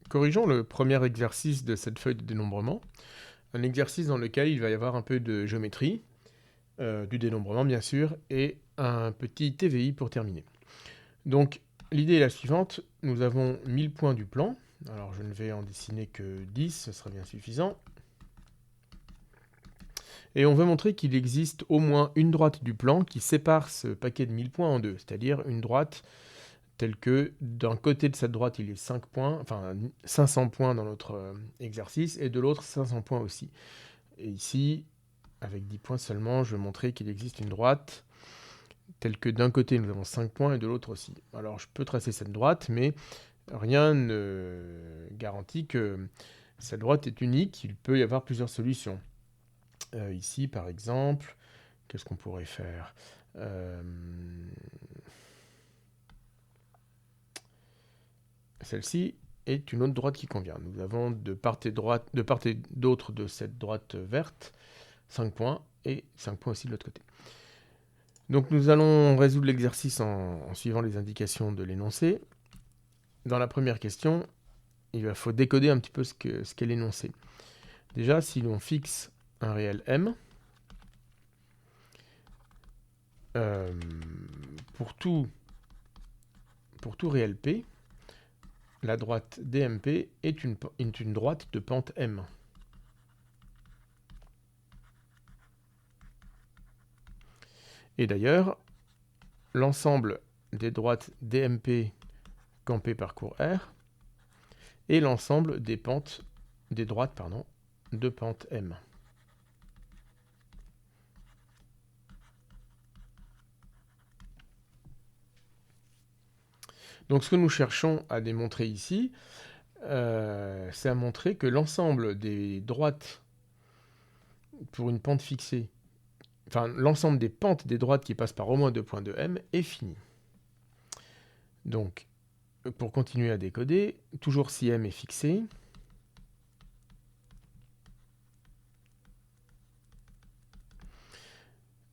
Corrigeons le premier exercice de cette feuille de dénombrement, un exercice dans lequel il va y avoir un peu de géométrie, du dénombrement bien sûr, et un petit TVI pour terminer. Donc l'idée est la suivante, nous avons 1000 points du plan, alors je ne vais en dessiner que 10, ce sera bien suffisant. Et on veut montrer qu'il existe au moins une droite du plan qui sépare ce paquet de 1000 points en deux, c'est-à-dire une droite telle que d'un côté de cette droite il y a 5 points, enfin 500 points dans notre exercice, et de l'autre 500 points aussi. Et ici, avec 10 points seulement, je vais montrer qu'il existe une droite telle que d'un côté nous avons 5 points et de l'autre aussi. Alors je peux tracer cette droite, mais rien ne garantit que cette droite est unique, il peut y avoir plusieurs solutions. Ici par exemple, qu'est-ce qu'on pourrait faire Celle-ci est une autre droite qui convient. Nous avons de part et d'autre de cette droite verte 5 points et 5 points aussi de l'autre côté. Donc nous allons résoudre l'exercice en suivant les indications de l'énoncé. Dans la première question, il faut décoder un petit peu ce qu'est l'énoncé. Déjà, si l'on fixe un réel m, pour tout réel p, la droite DMP est une droite de pente m. Et d'ailleurs, l'ensemble des droites DMP quand P parcourt R et l'ensemble des droites de pente M. Donc ce que nous cherchons à démontrer ici, c'est à montrer que l'ensemble des droites pour une pente fixée, enfin l'ensemble des pentes des droites qui passent par au moins 2 points de M est fini. Donc pour continuer à décoder, toujours si M est fixé,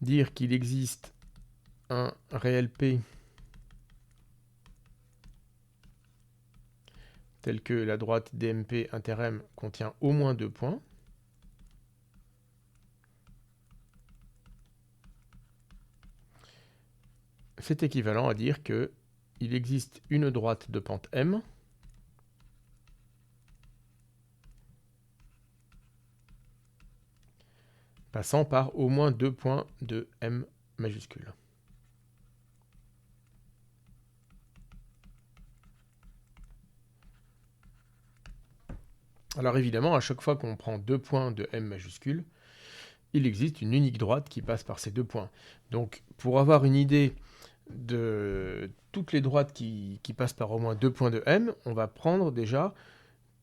dire qu'il existe un réel P tel que la droite DMP inter M contient au moins 2 points, c'est équivalent à dire qu'il existe une droite de pente M passant par au moins 2 points de M majuscule. Alors évidemment, à chaque fois qu'on prend 2 points de M majuscule, il existe une unique droite qui passe par ces 2 points. Donc pour avoir une idée de toutes les droites qui passent par au moins 2 points de M, on va prendre déjà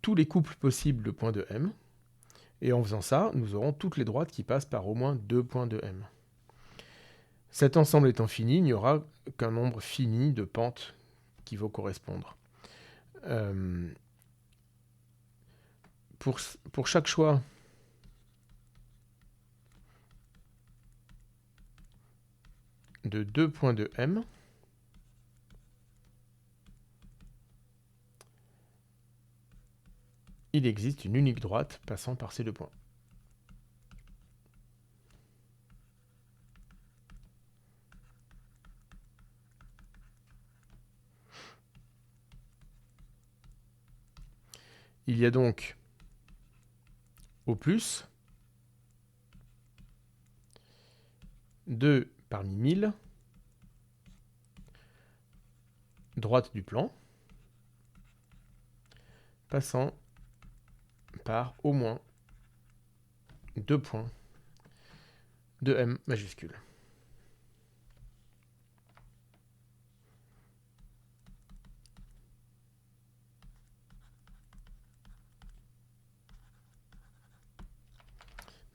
tous les couples possibles de points de M. Et en faisant ça, nous aurons toutes les droites qui passent par au moins 2 points de M. Cet ensemble étant fini, il n'y aura qu'un nombre fini de pentes qui vont correspondre. Pour chaque choix de 2 points de M, il existe une unique droite passant par ces 2 points. Il y a donc au plus 2 parmi 1000 droites du plan passant par au moins 2 points de M majuscule.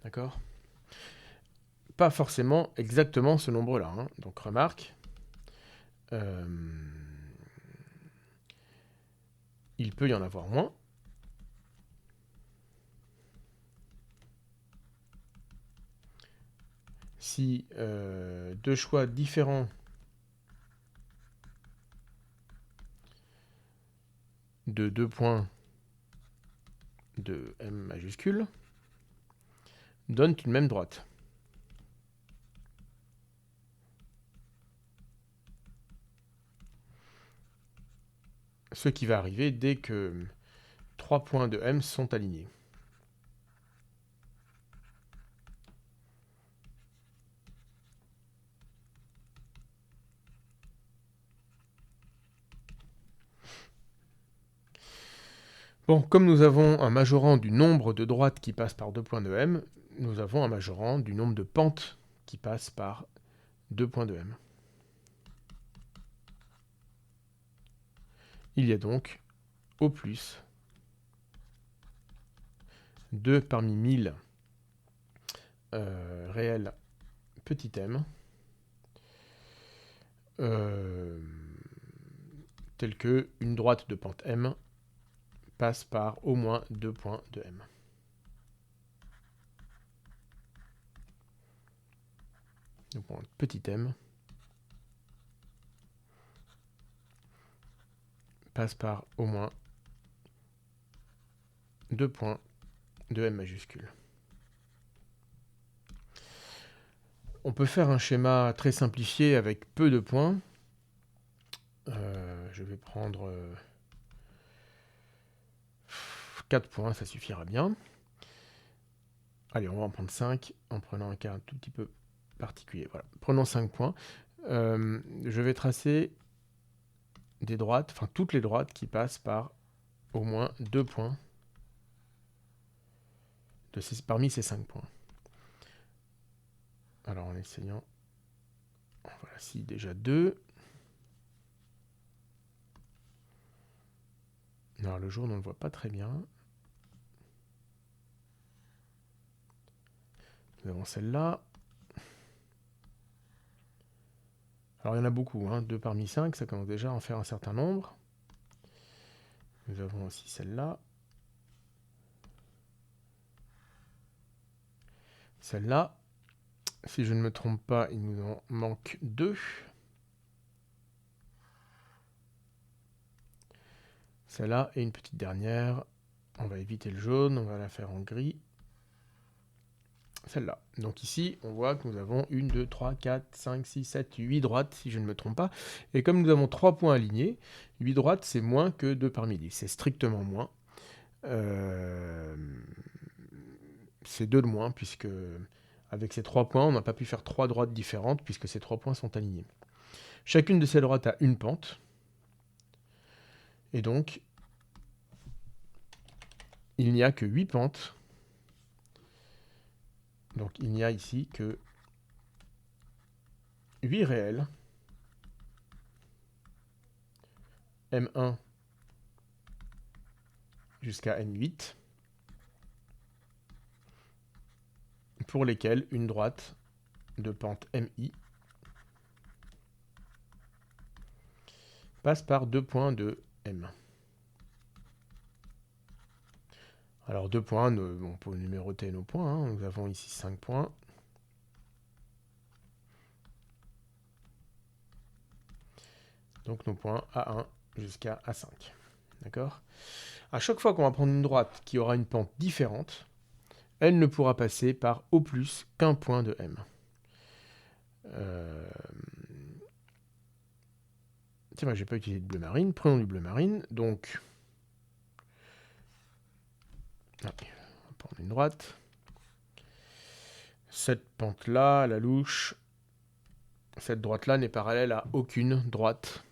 D'accord ? Pas forcément exactement ce nombre-là. Hein. Donc remarque, il peut y en avoir moins. Si 2 choix différents de 2 points de M majuscule donnent une même droite. Ce qui va arriver dès que 3 points de M sont alignés. Bon, comme nous avons un majorant du nombre de droites qui passent par 2 points de M, nous avons un majorant du nombre de pentes qui passent par 2 points de M. Il y a donc au plus 2 parmi 1000 réels petit m tel que une droite de pente M passe par au moins 2 points de M. Donc petit m passe par au moins 2 points de M majuscule. On peut faire un schéma très simplifié avec peu de points. Je vais prendre 4 points, ça suffira bien. Allez, on va en prendre 5 en prenant un cas un tout petit peu particulier. Voilà. Prenons 5 points. Je vais tracer des droites, enfin toutes les droites qui passent par au moins 2 points parmi ces 5 points. Alors en essayant, voilà, si déjà 2. Alors le jaune on ne le voit pas très bien. Nous avons celle-là. Alors il y en a beaucoup, 2 parmi 5, ça commence déjà à en faire un certain nombre. Nous avons aussi celle-là. Celle-là, si je ne me trompe pas, il nous en manque 2. Celle-là et une petite dernière. On va éviter le jaune, on va la faire en gris. Celle-là. Donc ici, on voit que nous avons 1, 2, 3, 4, 5, 6, 7, 8 droites, si je ne me trompe pas. Et comme nous avons 3 points alignés, 8 droites, c'est moins que 2 parmi 10. C'est strictement moins. C'est 2 de moins, puisque avec ces 3 points, on n'a pas pu faire 3 droites différentes, puisque ces 3 points sont alignés. Chacune de ces droites a une pente. Et donc, il n'y a que 8 pentes. Donc il n'y a ici que 8 réels. M1 jusqu'à M8. Pour lesquels une droite de pente MI passe par 2 points de M. Alors 2 points, on peut numéroter nos points. Nous avons ici 5 points. Donc nos points A1 jusqu'à A5. D'accord ? À chaque fois qu'on va prendre une droite qui aura une pente différente, elle ne pourra passer par au plus qu'un point de M. Tiens, j'ai pas utilisé de bleu marine. Prenons du bleu marine. Donc, on va prendre une droite. Cette pente-là, la louche, cette droite-là n'est parallèle à aucune droite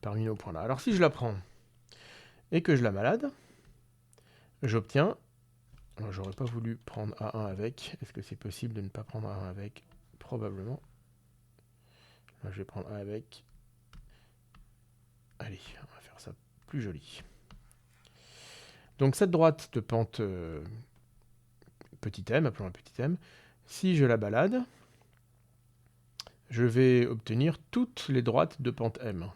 parmi nos points là. Alors si je la prends et que je la balade, j'obtiens... J'aurais pas voulu prendre A1 avec. Est-ce que c'est possible de ne pas prendre A1 avec? Probablement. Là, je vais prendre A avec. Allez, on va faire ça plus joli. Donc cette droite de pente petit m, appelons-la petit m, si je la balade, je vais obtenir toutes les droites de pente m.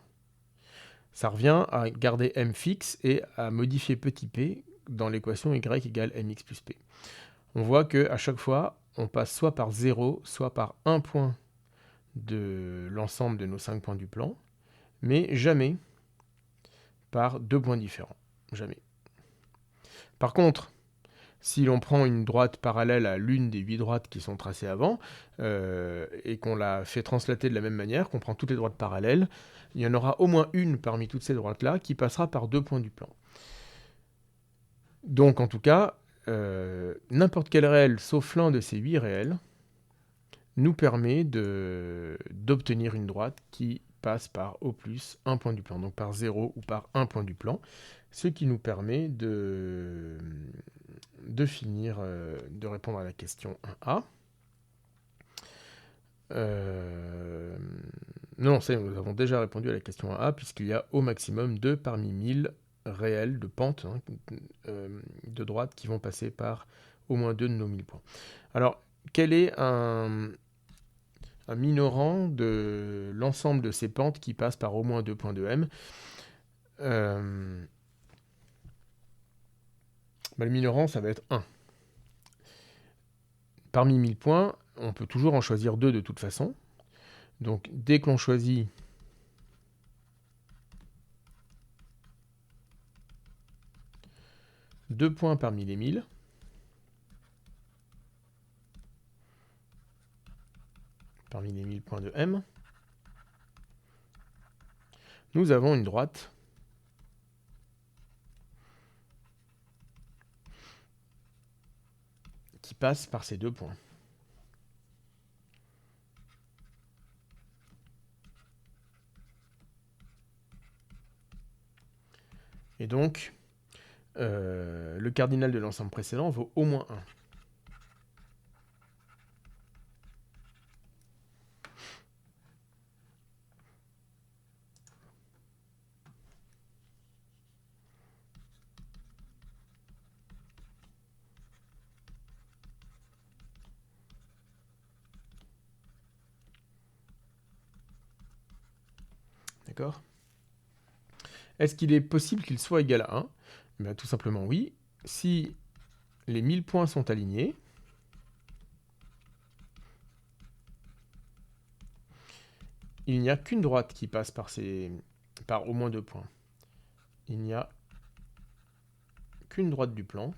Ça revient à garder m fixe et à modifier petit p dans l'équation y égale mx plus p. On voit qu'à chaque fois, on passe soit par 0, soit par 1 point de l'ensemble de nos 5 points du plan, mais jamais par 2 points différents. Jamais. Par contre, si l'on prend une droite parallèle à l'une des 8 droites qui sont tracées avant, et qu'on la fait translater de la même manière, qu'on prend toutes les droites parallèles, il y en aura au moins une parmi toutes ces droites-là qui passera par 2 points du plan. Donc en tout cas, n'importe quel réel sauf l'un de ces 8 réels nous permet d'obtenir une droite qui passe par au plus un point du plan, donc par 0 ou par un point du plan, ce qui nous permet de finir de répondre à la question 1A. Non, nous avons déjà répondu à la question 1A, puisqu'il y a au maximum 2 parmi 1000 réels de pente de droite qui vont passer par au moins 2 de nos 1000 points. Alors, quel est un minorant de l'ensemble de ces pentes qui passent par au moins 2 points de M? Le minorant, ça va être 1. Parmi 1000 points, on peut toujours en choisir 2 de toute façon. Donc, dès qu'on choisit deux points parmi les 1000, parmi les 1000 points de M, nous avons une droite qui passe par ces 2 points. Et donc, le cardinal de l'ensemble précédent vaut au moins 1. D'accord? Est-ce qu'il est possible qu'il soit égal à 1? Ben, tout simplement oui. Si les 1000 points sont alignés, il n'y a qu'une droite qui passe par au moins 2 points. Il n'y a qu'une droite du plan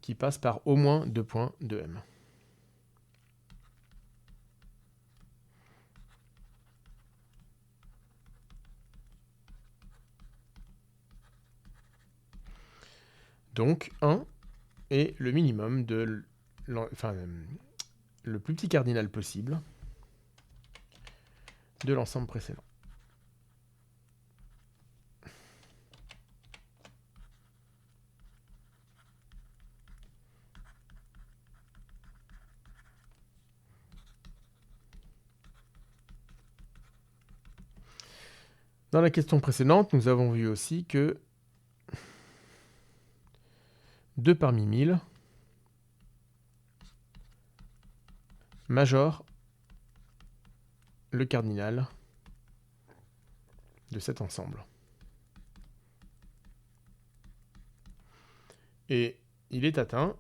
qui passe par au moins 2 points de M. Donc 1 est le minimum le plus petit cardinal possible de l'ensemble précédent. Dans la question précédente, nous avons vu aussi que 2 parmi 1000 majore le cardinal de cet ensemble. Et il est atteint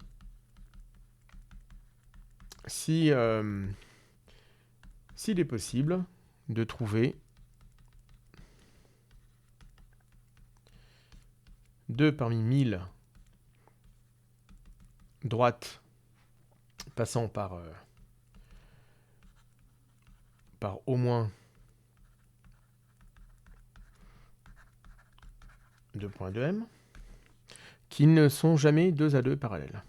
s'il est possible de trouver 2 parmi 1000 droites passant par au moins 2 points de M, qui ne sont jamais 2 à 2 parallèles.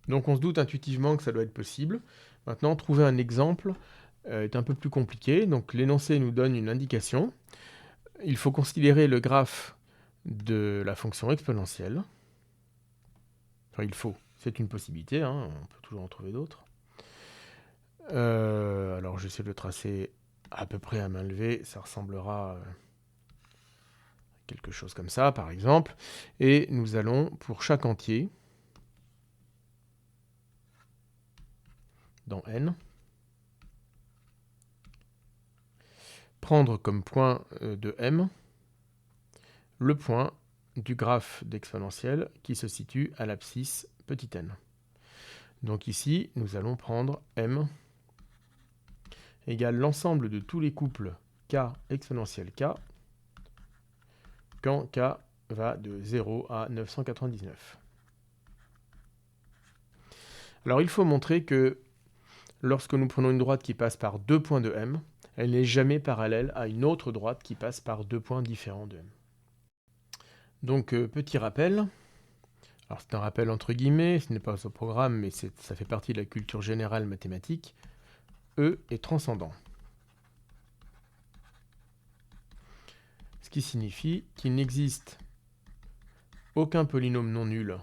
Donc on se doute intuitivement que ça doit être possible. Maintenant, trouver un exemple est un peu plus compliqué. Donc l'énoncé nous donne une indication. Il faut considérer le graphe de la fonction exponentielle. Enfin, il faut. C'est une possibilité, hein, on peut toujours en trouver d'autres. Alors j'essaie de le tracer à peu près à main levée. Ça ressemblera à quelque chose comme ça, par exemple. Et nous allons, pour chaque entier, dans N, prendre comme point de M le point du graphe d'exponentielle qui se situe à l'abscisse petit n. Donc ici, nous allons prendre m égale l'ensemble de tous les couples k exponentielle k quand k va de 0 à 999. Alors il faut montrer que lorsque nous prenons une droite qui passe par deux points de m, elle n'est jamais parallèle à une autre droite qui passe par deux points différents de m. Donc petit rappel, alors c'est un rappel entre guillemets, ce n'est pas au programme, mais ça fait partie de la culture générale mathématique. E est transcendant. Ce qui signifie qu'il n'existe aucun polynôme non nul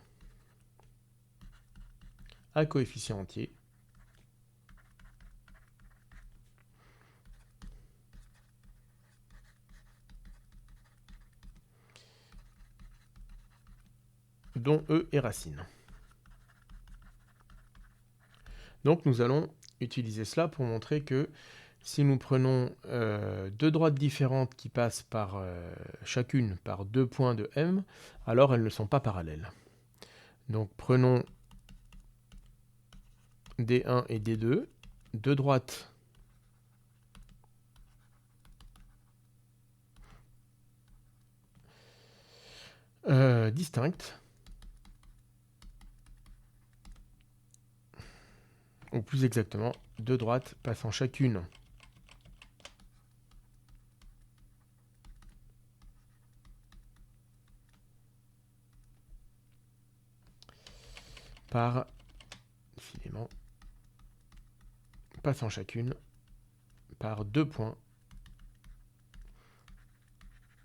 à coefficient entier dont E est racine. Donc nous allons utiliser cela pour montrer que si nous prenons deux droites différentes qui passent par chacune par deux points de m, alors elles ne sont pas parallèles. Donc prenons D1 et D2, deux droites distinctes, ou plus exactement, deux droites passant chacune par, décidément, passant chacune par deux points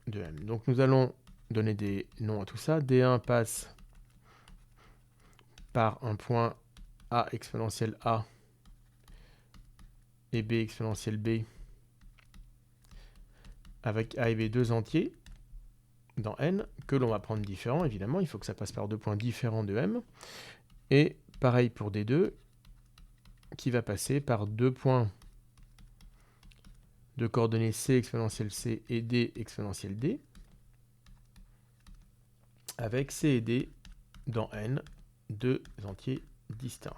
de m. Donc nous allons donner des noms à tout ça. D1 passe par un point a exponentielle a et b exponentielle b avec a et b deux entiers dans n que l'on va prendre différents. Évidemment, il faut que ça passe par deux points différents de m. Et pareil pour D2 qui va passer par deux points de coordonnées c exponentielle c et d exponentielle d avec c et d dans n deux entiers distincts.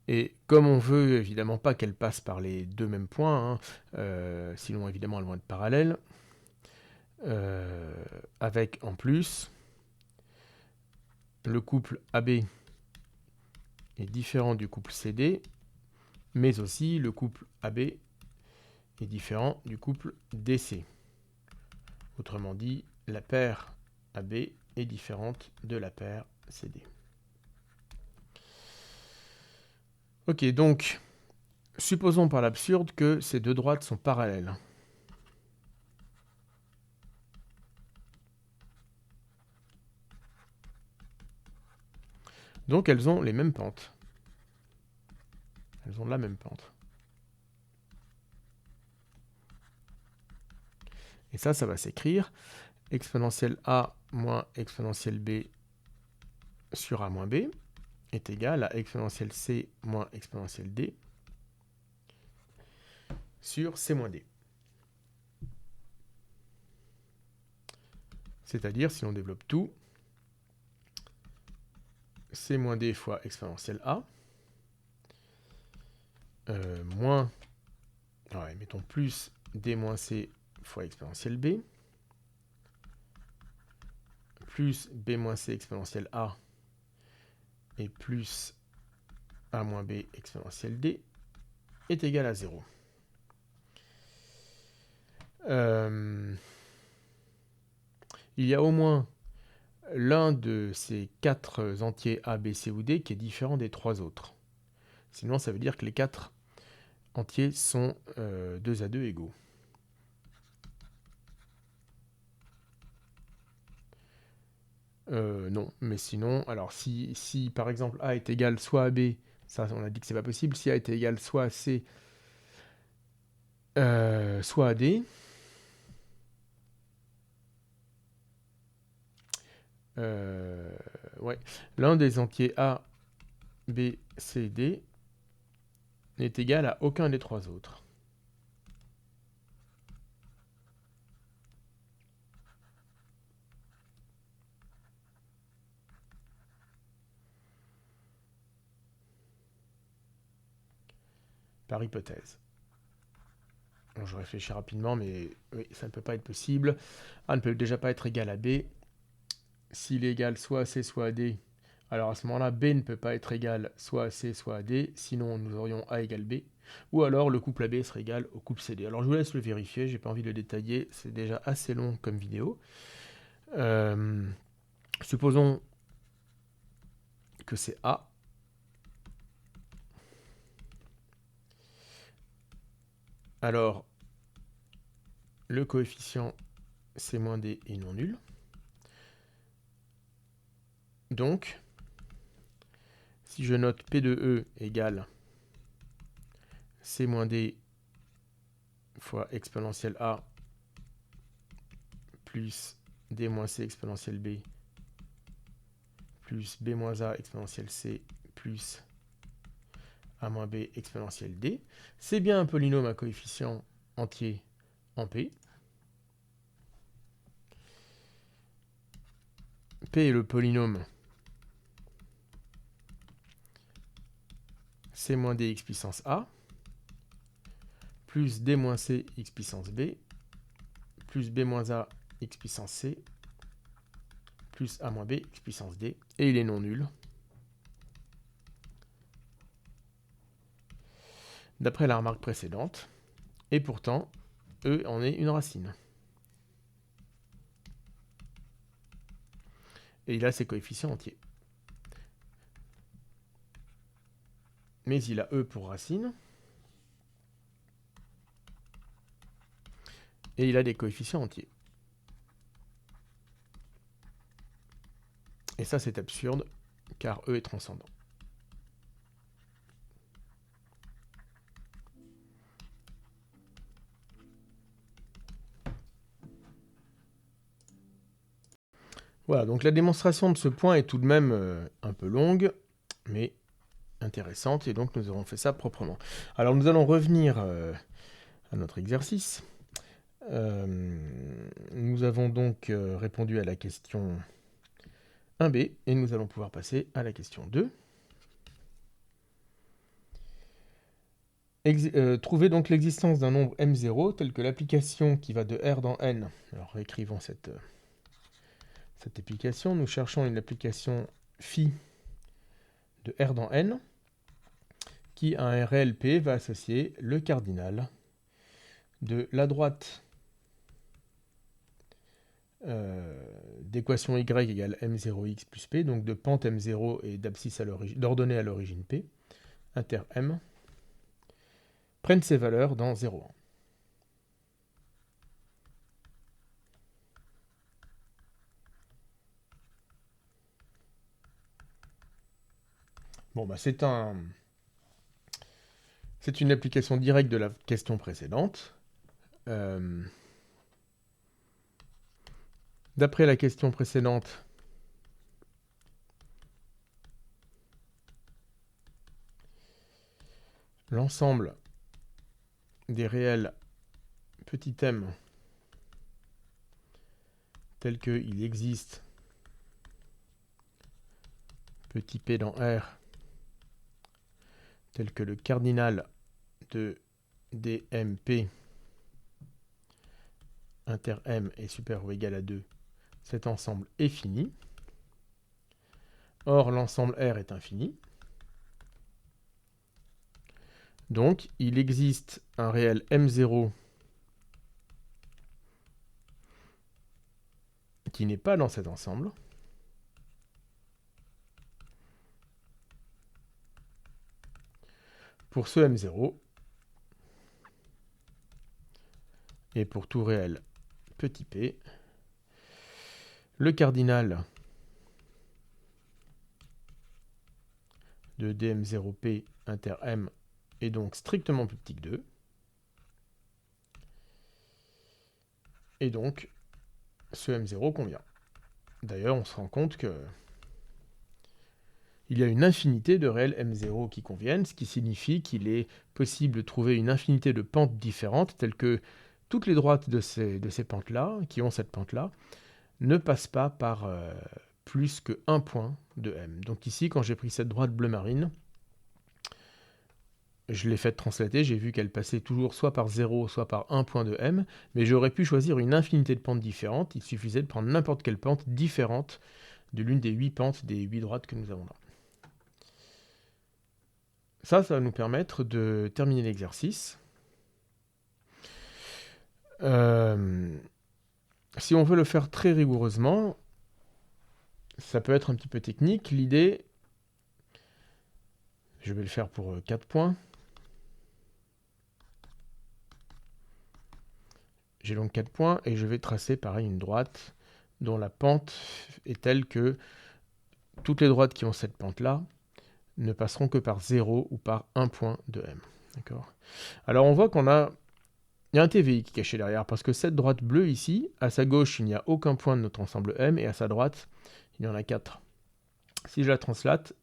Et comme on veut évidemment pas qu'elles passent par les deux mêmes points, sinon évidemment elles vont être parallèles, avec en plus le couple AB est différent du couple CD, mais aussi le couple AB est différent du couple DC. Autrement dit, la paire AB est différente de la paire CD. Ok, donc, supposons par l'absurde que ces deux droites sont parallèles. Donc elles ont les mêmes pentes. Elles ont la même pente. Et ça va s'écrire exponentielle a moins exponentielle b sur a moins b est égal à exponentielle c moins exponentielle d sur c moins d. C'est-à-dire, si on développe tout, c moins d fois exponentielle a, moins, mettons plus d moins c fois exponentielle b, plus b moins c exponentielle a, et plus a moins b exponentielle d, est égal à 0. Il y a au moins l'un de ces quatre entiers a, b, c ou d qui est différent des trois autres. Sinon, ça veut dire que les quatre entiers sont 2 à 2 égaux. Non, mais sinon, alors si par exemple a est égal soit à b, ça on a dit que c'est pas possible, si a est égal soit à c, soit à d, ouais, l'un des entiers a, b, c, d n'est égal à aucun des trois autres. par hypothèse. Bon, je réfléchis rapidement, mais oui, ça ne peut pas être possible. A ne peut déjà pas être égal à B. S'il est égal soit à C, soit à D, alors à ce moment-là, B ne peut pas être égal soit à C, soit à D, sinon nous aurions A égale B. Ou alors le couple AB serait égal au couple CD. Alors je vous laisse le vérifier, j'ai pas envie de le détailler, c'est déjà assez long comme vidéo. Supposons que c'est A. Alors, le coefficient C moins D est non nul. Donc, si je note P de E égale C moins D fois exponentielle A plus D moins C exponentielle B plus B moins A exponentielle C plus A moins B exponentielle D, c'est bien un polynôme à coefficient entier en P. P est le polynôme C moins D x puissance A plus D moins C x puissance B plus B moins A x puissance C plus A moins B x puissance D, et il est non nul. D'après la remarque précédente, et pourtant, E en est une racine. Et il a ses coefficients entiers. Mais il a E pour racine, et il a des coefficients entiers. Et ça, c'est absurde, car E est transcendant. Voilà, donc la démonstration de ce point est tout de même un peu longue, mais intéressante, et donc nous aurons fait ça proprement. Alors nous allons revenir à notre exercice. Nous avons donc répondu à la question 1b, et nous allons pouvoir passer à la question 2. Trouver donc l'existence d'un nombre m0 tel que l'application qui va de R dans N. Alors réécrivons cette application. Nous cherchons une application phi de R dans N qui, à un réel P, va associer le cardinal de la droite d'équation y égale m0x plus p, donc de pente m0 et d'abscisse d'ordonnée à l'origine p, inter m, prennent ces valeurs dans 0,1. Bon, bah c'est une application directe de la question précédente. D'après la question précédente, l'ensemble des réels petit m tel qu'il existe petit p dans R tel que le cardinal de dmp inter m est supérieur ou égal à 2, cet ensemble est fini. Or, l'ensemble R est infini. Donc, il existe un réel M0 qui n'est pas dans cet ensemble. Pour ce M0, et pour tout réel petit p, le cardinal de dm0p inter m est donc strictement plus petit que 2. Et donc, ce M0 convient. D'ailleurs, on se rend compte que il y a une infinité de réels M0 qui conviennent, ce qui signifie qu'il est possible de trouver une infinité de pentes différentes, telles que toutes les droites de ces pentes-là, qui ont cette pente-là, ne passent pas par plus que un point de M. Donc ici, quand j'ai pris cette droite bleu marine, je l'ai fait translater, j'ai vu qu'elle passait toujours soit par 0, soit par un point de m, mais j'aurais pu choisir une infinité de pentes différentes, il suffisait de prendre n'importe quelle pente différente de l'une des 8 pentes des 8 droites que nous avons là. Ça va nous permettre de terminer l'exercice. Si on veut le faire très rigoureusement, ça peut être un petit peu technique. L'idée, je vais le faire pour 4 points. J'ai donc 4 points et je vais tracer pareil une droite dont la pente est telle que toutes les droites qui ont cette pente-là ne passeront que par 0 ou par 1 point de m. D'accord. Alors on voit qu'il y a un TVI qui est caché derrière, parce que cette droite bleue ici, à sa gauche, il n'y a aucun point de notre ensemble M, et à sa droite, il y en a 4. Si je la translate,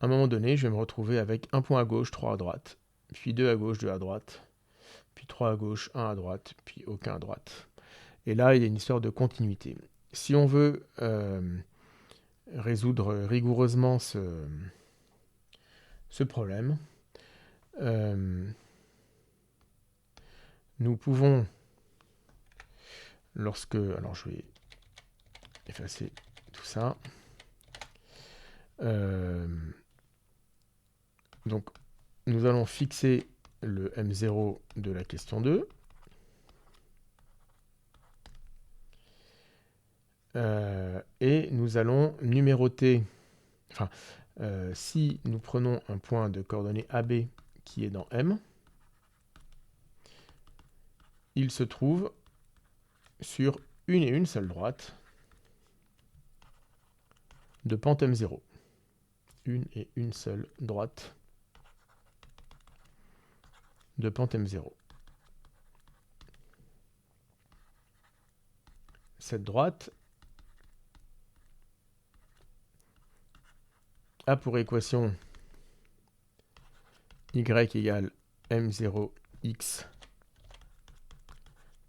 à un moment donné, je vais me retrouver avec un point à gauche, 3 à droite, puis 2 à gauche, 2 à droite, puis 3 à gauche, 1 à droite, puis aucun à droite. Et là, il y a une histoire de continuité. Si on veut résoudre rigoureusement ce problème, nous pouvons, alors je vais effacer tout ça. Donc, nous allons fixer le M0 de la question 2. Et nous allons numéroter, si nous prenons un point de coordonnée AB qui est dans M, il se trouve sur une et une seule droite de pente M0. Une et une seule droite de pente M0. Cette droite a pour équation y égale M0x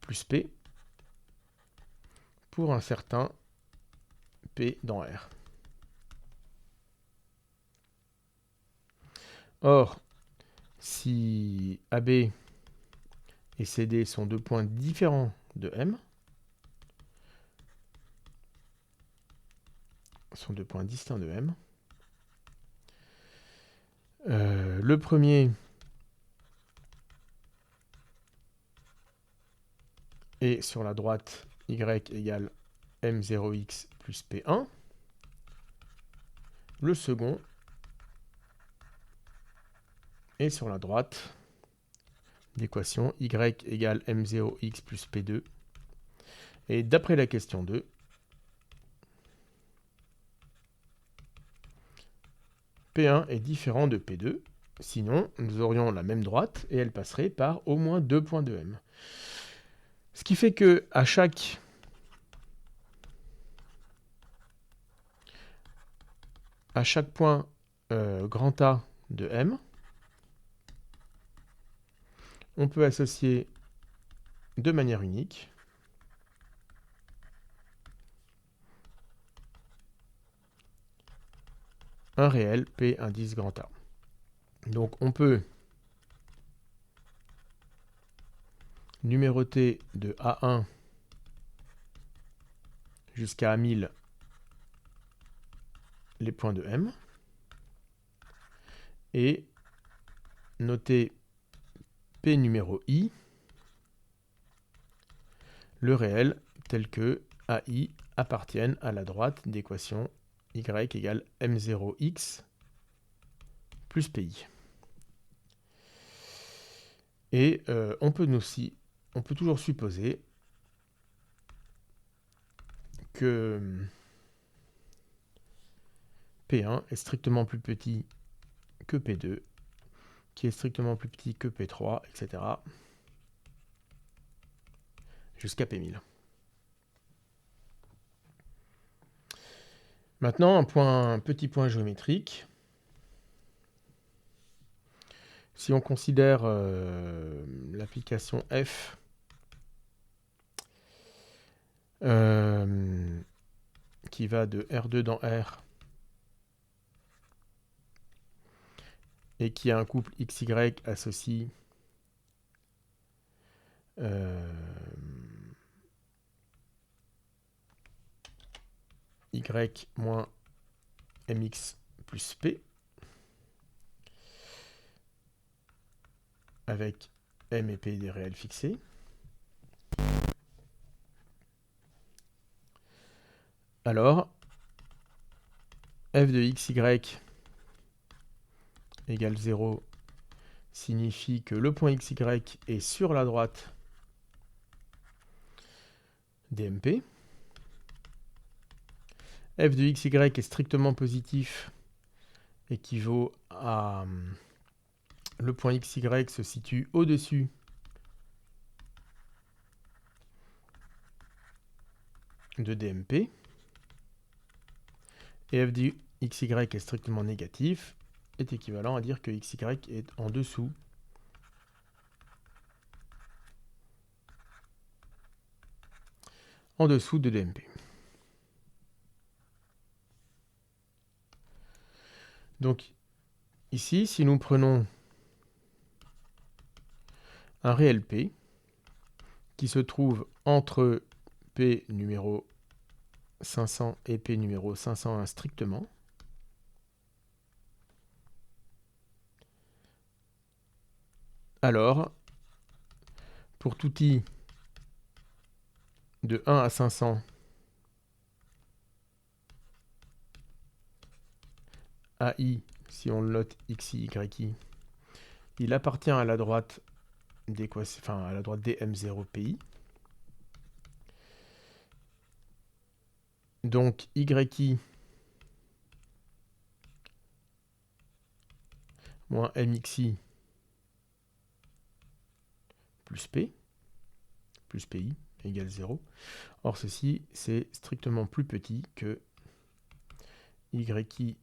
plus P pour un certain P dans R. Or, si AB et CD sont deux points différents de M, sont deux points distincts de M, le premier est sur la droite y égale M0x plus P1, le second est sur la droite d'équation y égale M0x plus P2. Et d'après la question 2, P1 est différent de P2, sinon nous aurions la même droite et elle passerait par au moins 2 points de M. Ce qui fait que à chaque point grand A de M, on peut associer de manière unique un réel P indice grand A. Donc on peut numéroter de A1 jusqu'à A1000 les points de M et noter P numéro I le réel tel que AI appartienne à la droite d'équation y égale M0x plus PI. Et on peut toujours supposer que P1 est strictement plus petit que P2, qui est strictement plus petit que P3, etc. jusqu'à P1000. Maintenant, un petit point géométrique. Si on considère l'application F qui va de R2 dans R et qui a un couple XY associe Y moins MX plus P avec M et P des réels fixés. Alors, f de xy égale 0 signifie que le point xy est sur la droite DMP. F de xy est strictement positif, équivaut à le point xy se situe au-dessus de DMP. Et f de xy est strictement négatif, est équivalent à dire que xy est en dessous de DMP. Donc ici, si nous prenons un réel P qui se trouve entre P numéro 500 et P numéro 501 strictement, alors, pour tout i de 1 à 500, AI, si on le note xi, yi, il appartient à la droite à la droite dm0pi. Donc yi moins mxi plus p, plus pi, égale 0. Or, ceci, c'est strictement plus petit que yi,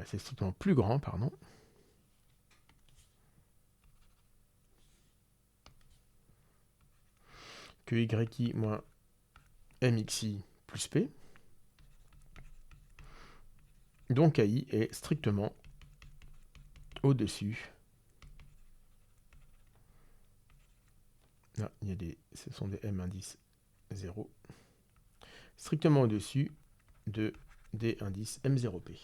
c'est strictement plus grand, pardon, que yi moins mxi plus p. Donc AI est strictement au-dessus. Ah, ce sont des M indices 0. Strictement au-dessus de D indices M0P.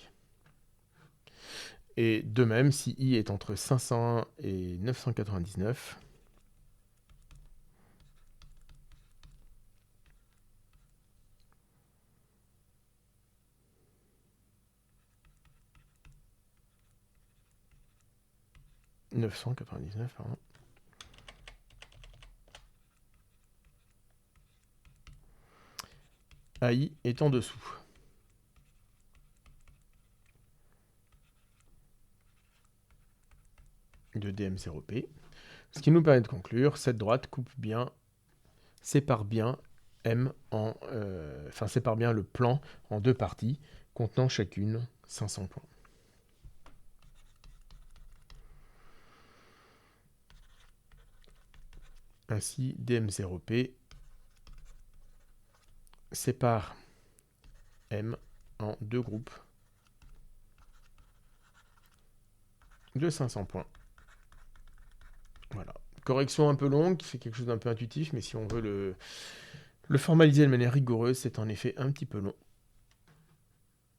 Et de même, si I est entre 501 et 999, pardon. AI est en dessous. De DM0P. Ce qui nous permet de conclure, cette droite sépare bien M sépare bien le plan en deux parties, contenant chacune 500 points. Ainsi, DM0P sépare M en deux groupes de 500 points. Voilà. Correction un peu longue, c'est quelque chose d'un peu intuitif, mais si on veut le formaliser de manière rigoureuse, c'est en effet un petit peu long.